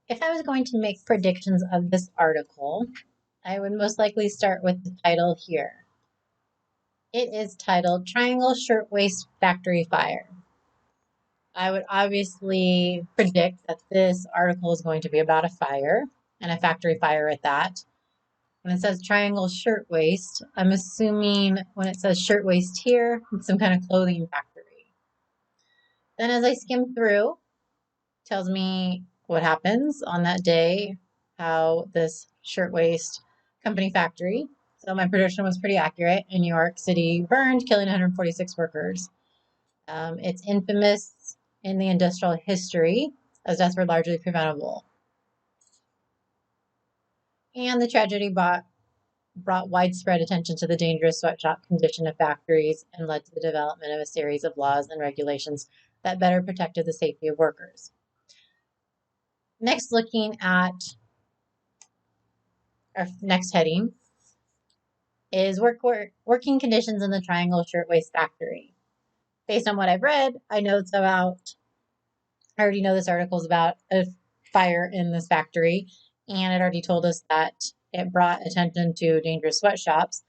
If I was going to make predictions of this article, I would most likely start with the title here. It is titled Triangle Shirtwaist Factory Fire. I would obviously predict that this article is going to be about a fire, and a factory fire at that. When it says Triangle Shirtwaist, I'm assuming when it says shirtwaist here, it's some kind of clothing factory. Then as I skim through, it tells me what happens on that day, how this shirtwaist company factory. So my prediction was pretty accurate. In New York City burned, killing 146 workers. It's infamous in the industrial history, as deaths were largely preventable. And the tragedy brought widespread attention to the dangerous sweatshop condition of factories and led to the development of a series of laws and regulations that better protected the safety of workers. Next, looking at our next heading is working conditions in the Triangle Shirtwaist Factory. Based on what I've read, I already know this article is about a fire in this factory, and it already told us that it brought attention to dangerous sweatshops.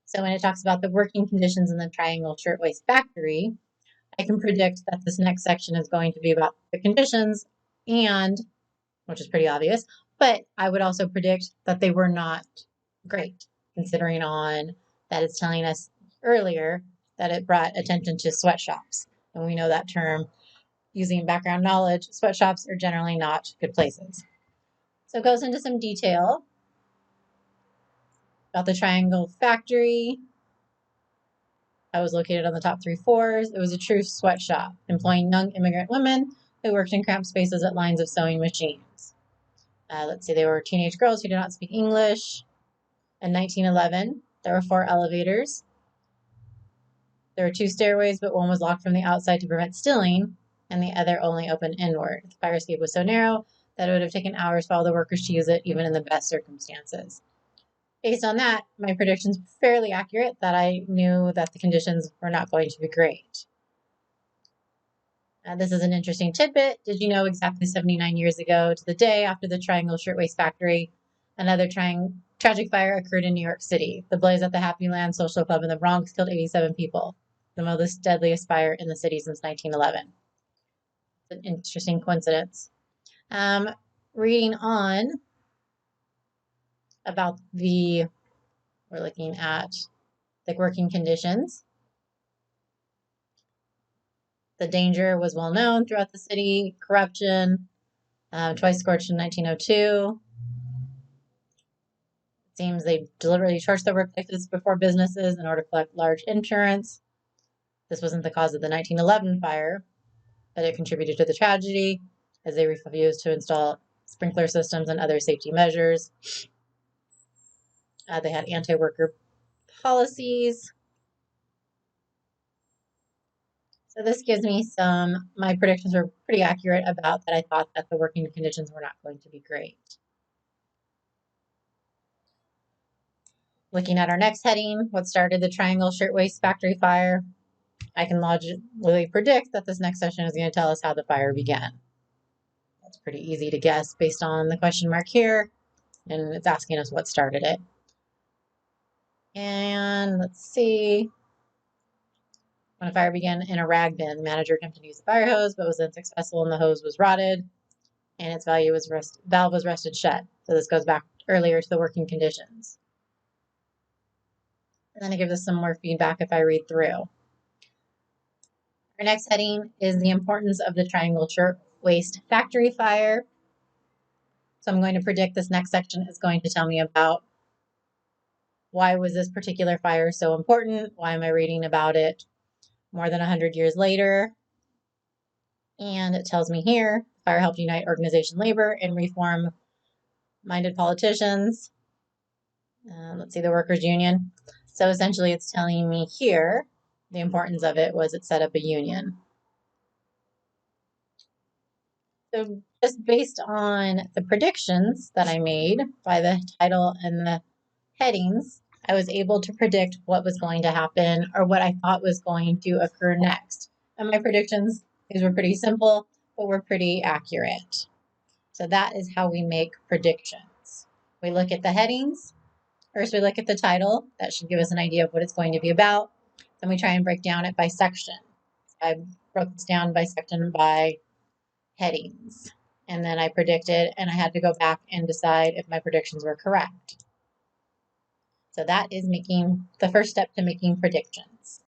So when it talks about the working conditions in the Triangle Shirtwaist Factory, I can predict that this next section is going to be about the conditions, and which is pretty obvious, but I would also predict that they were not great, considering on that it's telling us earlier that it brought attention to sweatshops. And we know that term using background knowledge, sweatshops are generally not good places. So it goes into some detail about the Triangle Factory. I was located on the top 3 floors. It was a true sweatshop, employing young immigrant women who worked in cramped spaces at lines of sewing machines. Let's see, they were teenage girls who did not speak English. In 1911, there were 4 elevators. There were 2 stairways, but one was locked from the outside to prevent stealing, and the other only opened inward. The fire escape was so narrow that it would have taken hours for all the workers to use it, even in the best circumstances. Based on that, my prediction's fairly accurate that I knew that the conditions were not going to be great. This is an interesting tidbit. Did you know exactly 79 years ago to the day after the Triangle Shirtwaist Factory, another tragic fire occurred in New York City? The blaze at the Happy Land Social Club in the Bronx killed 87 people, the most deadliest fire in the city since 1911. It's an interesting coincidence. Reading on about we're looking at the working conditions. The danger was well known throughout the city. Corruption, twice scorched in 1902. It seems they deliberately torched the workplaces before businesses in order to collect large insurance. This wasn't the cause of the 1911 fire, but it contributed to the tragedy as they refused to install sprinkler systems and other safety measures. They had anti-worker policies. So this gives me my predictions were pretty accurate about that I thought that the working conditions were not going to be great. Looking at our next heading, what started the Triangle Shirtwaist Factory fire, I can logically predict that this next section is going to tell us how the fire began. That's pretty easy to guess based on the question mark here, and it's asking us what started it. And let's see. When a fire began in a rag bin, the manager attempted to use the fire hose, but was unsuccessful and the hose was rotted, and its valve was rusted shut. So this goes back earlier to the working conditions. And then it gives us some more feedback if I read through. Our next heading is the importance of the Triangle Shirtwaist Factory fire. So I'm going to predict this next section is going to tell me about why was this particular fire so important? Why am I reading about it more than 100 years later? And it tells me here, fire helped unite organization labor and reform-minded politicians. Let's see, the workers' union. So essentially it's telling me here the importance of it was it set up a union. So just based on the predictions that I made by the title and the headings, I was able to predict what was going to happen or what I thought was going to occur next. And my predictions, these were pretty simple, but were pretty accurate. So that is how we make predictions. We look at the headings. First, we look at the title. That should give us an idea of what it's going to be about. Then we try and break down it by section. So I broke this down by section by headings. And then I predicted, and I had to go back and decide if my predictions were correct. So that is making the first step to making predictions.